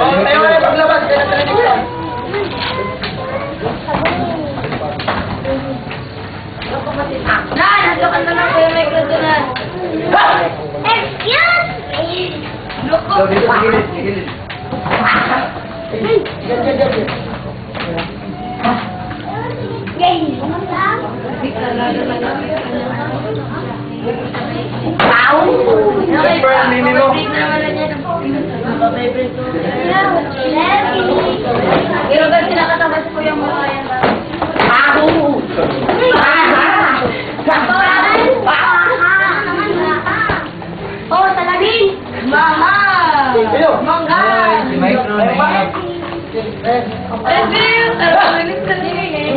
Tayo ka na paglabas. Kaya natin ka. Nandiyan ka na lang kayo may gradunan. Excuse me! Loko! Gilid. Yay! Wow! Mimi mo. Pero kasi nakatabas ko yung mga yan. Oh, talagin! Mama! Mangga! Mike, Eh, Bill! Talagang ka niya eh.